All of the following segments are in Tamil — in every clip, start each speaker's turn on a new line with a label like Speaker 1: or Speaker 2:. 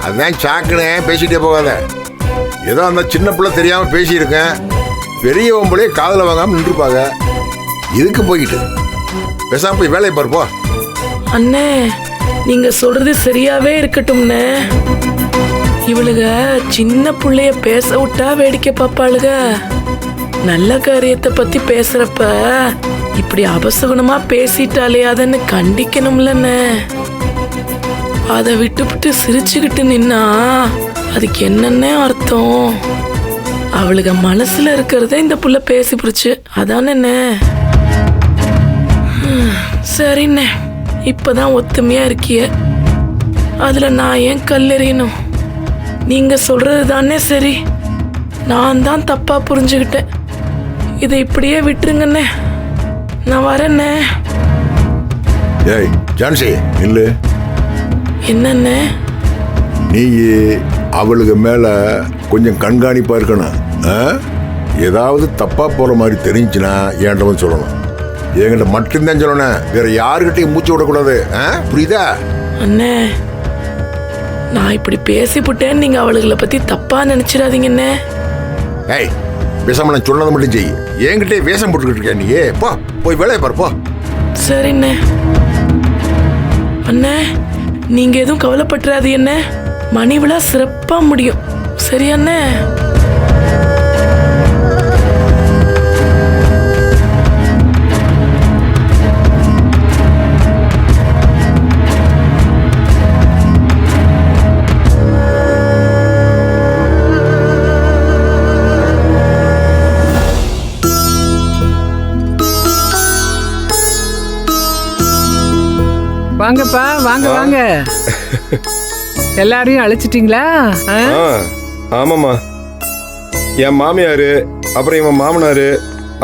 Speaker 1: அதான் சாக்குனே, பேசிட்டே போகாத. ஏதோ அந்த சின்ன பிள்ளை தெரியாம பேசியிருக்கேன். பெரியவங்களே காதல வாங்காம நின்றுப்பாங்க. இதுக்கு போய்கிட்டு பேசாம போய் வேலையை பாருப்போ.
Speaker 2: அண்ணே, நீங்க சொல்றது சரியாவே இருக்கட்டும்னே. இவளுக சின்ன புள்ளைய பேச விட்டா வேடிக்கை பாப்பாளுக. நல்ல காரியத்தை பத்தி பேசுறப்ப இப்படி அபசகுணமா பேசிட்டாலே அதன்னு கண்டிக்கணும்லண்ணே. அதை விட்டுவிட்டு சிரிச்சுக்கிட்டு நின்னா அதுக்கு என்னன்னே அர்த்தம்? அவளுக மனசுல இருக்கிறத இந்த புள்ள பேசி புடிச்சு அதானே. சரிண்ணே, இப்பதான் ஒத்துமையா இருக்கிய. அதுல நான் ஏன் கல்லெறியணும்? நீங்க சொல்றது தானே சரி. நான் தான் தப்பா புரிஞ்சுக்கிட்டேன். இதை இப்படியே விட்டுருங்கண்ணே. நான் வரேண்ணே.
Speaker 1: ஏய் ஜான்சி, இல்ல
Speaker 2: என்னண்ணே?
Speaker 1: நீ அவளுக்கு மேல கொஞ்சம் கண்காணிப்பா இருக்கணும். ஏதாவது தப்பா போற மாதிரி தெரிஞ்சுன்னா என்கிட்ட வந்து சொல்லணும். என்கிட்ட மட்டும்தான் சொல்லணும், வேற யாருக்கிட்டையும் மூச்சு விடக்கூடாது. புரியுதா?
Speaker 2: அண்ணே, நான் இப்படி பேசிவிட்டேன்னு நீங்க அவளுகளை பத்தி தப்பா நினைச்சிடாதீங்கண்ணே.
Speaker 1: ஏய், பேசாம நான் சொன்னதை மட்டும் செய். என்கிட்டே வேஷம் போட்டுக்கிட்டு இருக்க நீ. போ, போய் வேலையை பாரு போ.
Speaker 2: சரிண்ணே. அண்ணே, நீங்க எதுவும் கவலைப்பட்டுறாது. என்ன மணி விழா சிறப்பா முடியும். சரியாண்ணே?
Speaker 3: வாங்கப்பா, வாங்க வாங்க. எல்லாரையும் அழைச்சிட்டீங்களா?
Speaker 4: ஆமாம்மா. என் மாமியார், அப்புறம் இவன் மாமனார்,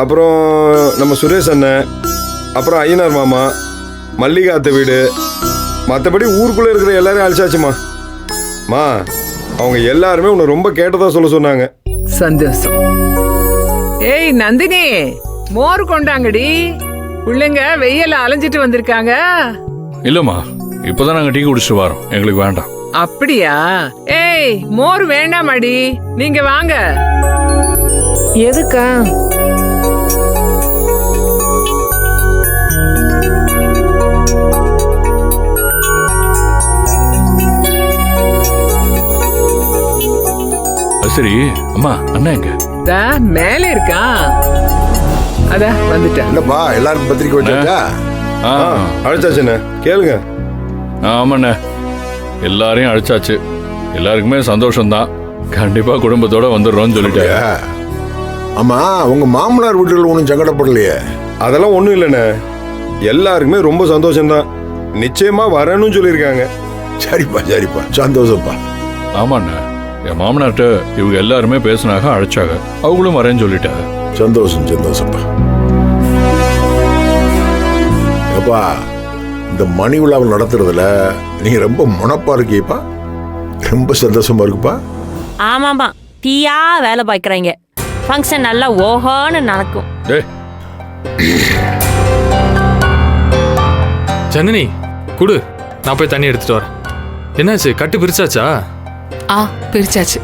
Speaker 4: அப்புறம் நம்ம சுரேஷ் அண்ணன், அப்புறம் ஐயனார் மாமா, மல்லிகாத்த வீடு, மற்றபடி ஊருக்குள்ளே இருக்கிற எல்லாரையும் அழைச்சாச்சுமா. அவங்க எல்லாருமே உன்னை ரொம்ப கேட்டதா சொல்ல சொன்னாங்க.
Speaker 3: சந்தோஷம். ஏய் நந்தினி, மோர் கொண்டாங்கடி. பிள்ளைங்க வெயில அலைஞ்சிட்டு வந்திருக்காங்க.
Speaker 5: இல்லம்மா, இப்பதான் நாங்க டீ குடிச்சிட்டு வரோம். எங்களுக்கு வேண்டாம்.
Speaker 3: அப்படியா? ஏய், மோர் வேண்டாமாடி, நீங்க வாங்க.
Speaker 6: எதுக்கா?
Speaker 5: சரி அம்மா, அண்ணா எங்க?
Speaker 3: மேல இருக்கான். அத வந்துட்டேன்.
Speaker 1: என்னப்பா, எல்லாருக்கும் பத்திரிக்கை வச்சாச்சா?
Speaker 4: அழைச்சாச்சுண்ணே, கேளுங்க.
Speaker 5: ஆமாண்ணே, எல்லாரையும் அழைச்சாச்சு. எல்லாருக்குமே சந்தோஷம்தான். கண்டிப்பா குடும்பத்தோட வந்துடுறோம்னு சொல்லிட்டாங்க.
Speaker 1: ஆமா, உங்க மாமனார் வீட்டுல ஒன்றும் சங்கடப்படலையே?
Speaker 4: அதெல்லாம் ஒன்றும் இல்லைண்ணே, எல்லாருக்குமே ரொம்ப சந்தோஷம்தான். நிச்சயமா வரணும்னு சொல்லியிருக்காங்க.
Speaker 1: சரிப்பா சரிப்பா, சந்தோஷப்பா.
Speaker 5: ஆமாண்ணே, என் மாமனார்ட்ட இவங்க எல்லாருமே பேசினாங்க, அழைச்சாங்க. அவங்களும் வரேன்னு சொல்லிட்டாங்க.
Speaker 1: சந்தோஷம் சந்தோஷப்பா. அப்பா, இந்த மணி விழாவில் நடத்துறதுல நீங்க ரொம்ப முனப்பா இருக்கீப்பா. ரொம்ப சந்தோஷமா இருக்குப்பா.
Speaker 7: ஆமாமா, டீயா வேலை பார்க்குறாங்க. ஃபங்க்ஷன் நல்லா ஓஹோன்னு நடக்கும்.
Speaker 8: ஜனனி குடு, நான் போய் தண்ணி எடுத்துட்டு வரேன். என்னாச்சு, கட்டு பிரிச்சாச்சா?
Speaker 6: பிரிச்சாச்சு.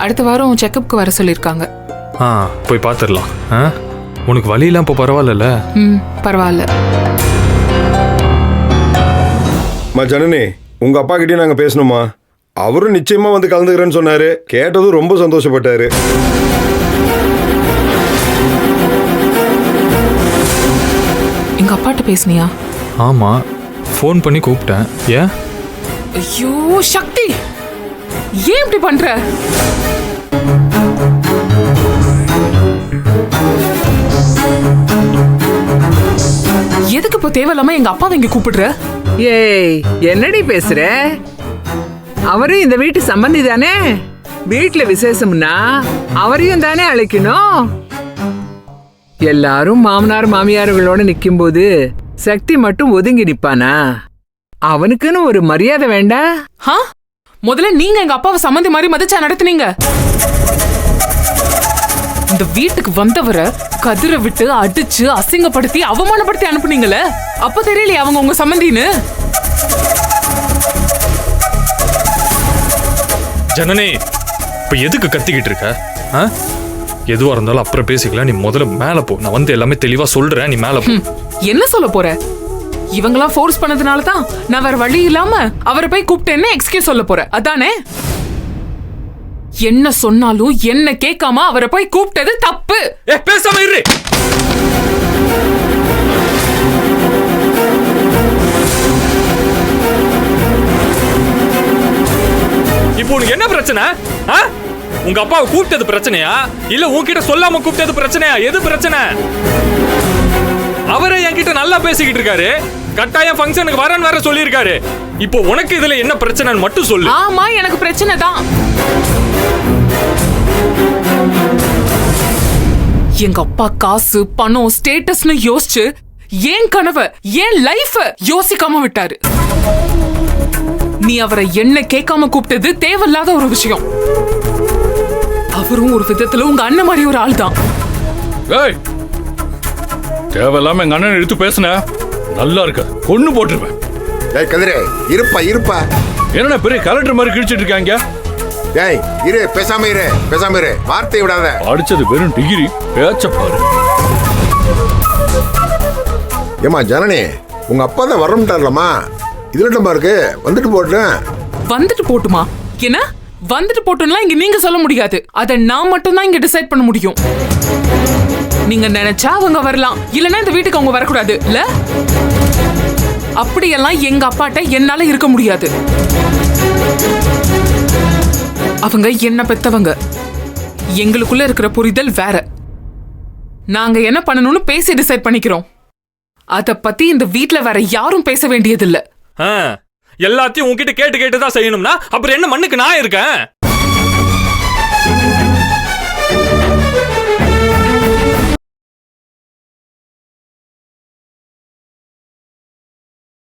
Speaker 6: அடுத்த வாரம் செக்கப்புக்கு வர சொல்லியிருக்காங்க.
Speaker 8: போய் பார்த்துடலாம். உனக்கு வலியெல்லாம் இப்போ பரவாயில்ல?
Speaker 6: பரவாயில்ல.
Speaker 4: ஜனனி, உங்க அப்பா கிட்டயும் நாங்க பேசணுமா? அவரும் நிச்சயமா வந்து கலந்துக்கிறேன்னு சொன்னாரு. கேட்டதும் ரொம்ப சந்தோஷப்பட்டாரு.
Speaker 6: எங்க அப்பாட்ட பேசுனியா?
Speaker 8: ஆமா, ஃபோன் பண்ணி கூப்பிட்டேன். ஏன்?
Speaker 6: ஐயோ சக்தி, ஏன் இப்படி பண்ற? எதுக்கு இப்போ தேவையில்லாம எங்க அப்பாவை இங்க கூப்பிடுற?
Speaker 3: ஏய், என்னடி பேசுற? அவரும் இந்த வீட்டு சம்பந்தி தானே. வீட்டுல விசேஷம்னா அவரையும் தானே அழைக்கணும். எல்லாரும் மாமனார் மாமியார்களோட நிக்கும் போது சக்தி மட்டும் ஒதுங்கி நிப்பானா? அவனுக்குன்னு ஒரு மரியாதை வேண்டாம்?
Speaker 6: முதல்ல நீங்க எங்க அப்பாவை சம்பந்தி மாதிரி மதிச்சா நடத்துனீங்க. இந்த வீட்டுக்கு வந்தவரை கதிரை விட்டு அடிச்சு அசிங்கப்படுத்தி அவமானப்படுத்தி அனுப்புனீங்களே, அப்ப தெரியலையே அவங்க உங்க சம்பந்தின்னு.
Speaker 8: ஜனனி இப்ப எதுக்கு கத்திக்கிட்டு இருக்க? ஆ? எதுவா இருந்தாலும் அப்புறம் பேசிக்கலாம். நீ முதல்ல மேல போ. நான் வந்து எல்லாமே தெளிவா சொல்றேன். நீ மேல போ.
Speaker 6: என்ன சொல்ல போற? இவங்களாம் ஃபோர்ஸ் பண்ணதுனால தான் நான் வேற வழி இல்லாம அவரை போய் கூப்பிட்டேன்னு எக்ஸ்கியூஸ் சொல்ல போற அதானே? என்ன சொன்னாலும் என்ன கேட்காம அவரை போய் கூப்பிட்டது தப்பு.
Speaker 8: பேசாம இரு. இப்போ உனக்கு என்ன பிரச்சனை? உங்க அப்பாவை கூப்பிட்டது பிரச்சனையா இல்ல உன்கிட்ட சொல்லாம கூப்பிட்டது பிரச்சனையா? எது பிரச்சனை? அவரே என்கிட்ட நல்லா பேசிக்கிட்டு இருக்காரு. கட்டாயம் ஃபங்க்ஷனுக்கு வரேன்னு வேற சொல்லியிருக்காரு. இப்போ உனக்கு இதுல என்ன பிரச்சனைன்னு மட்டும் சொல்லு.
Speaker 6: ஆமா, எனக்கு பிரச்சனை தான். எங்க அப்பா காசு பணம் ஸ்டேட்டஸ்னு யோசிச்சு ஏன் கனவை ஏன் லைஃப யோசிக்காம விட்டாரு. நீ அவரை என்ன கேட்காம கூப்பிட்டது தேவையில்லாத ஒரு விஷயம். அவரும் ஒரு விதத்துல உங்க அண்ணன் மாதிரி ஒரு ஆள் தான்.
Speaker 5: ஏய், தேவையில்லாம எங்க அண்ணன் எடுத்து பேசுன நல்லா இருக்க கொன்னு போட்டுருவேன்.
Speaker 1: ஏய் கதிரே, இருப்பா.
Speaker 5: என்னடா பெரிய கலெக்டர் மாதிரி கிழிச்சிட்டு இருக்காங்க?
Speaker 1: ஏய் இரு, பேசாம இரு, வார்த்தை விடாத.
Speaker 5: அடிச்சது வெறும் டிகிரி, பேச்ச பாரு.
Speaker 1: ஏமா ஜனனி, உங்க அப்பா தான் வரமாட்டார்லம்மா. இதுல என்னமா இருக்கு? வந்துட்டு
Speaker 6: போட்டுமா? என்ன வந்துட்டு போட்டுலாம் இங்க நீங்க சொல்ல முடியாது. அத நான் மட்டும் தான் இங்க டிசைட் பண்ண முடியும். நீங்க நினைச்சா அவங்க வரலாம், இல்லனா இந்த வீட்டுக்கு அவங்க வரக்கூடாது இல்ல? அப்படியெல்லாம் எங்க அப்பாட்ட என்னால இருக்க முடியாது. அவங்க என்ன பெத்தவங்க. எங்களுக்குள்ள இருக்கிற புரிதல் வேற. நாங்க என்ன பண்ணணும்னு பேசி டிசைட் பண்ணிக்கிறோம். அத பத்தி இந்த வீட்ல வேற யாரும் பேச வேண்டியதில்லை.
Speaker 8: எல்லாத்தையும் உன்கிட்ட கேட்டு தான் செய்யணும்னா அப்புறம் என்ன மண்ணுக்கு நான் இருக்கேன்?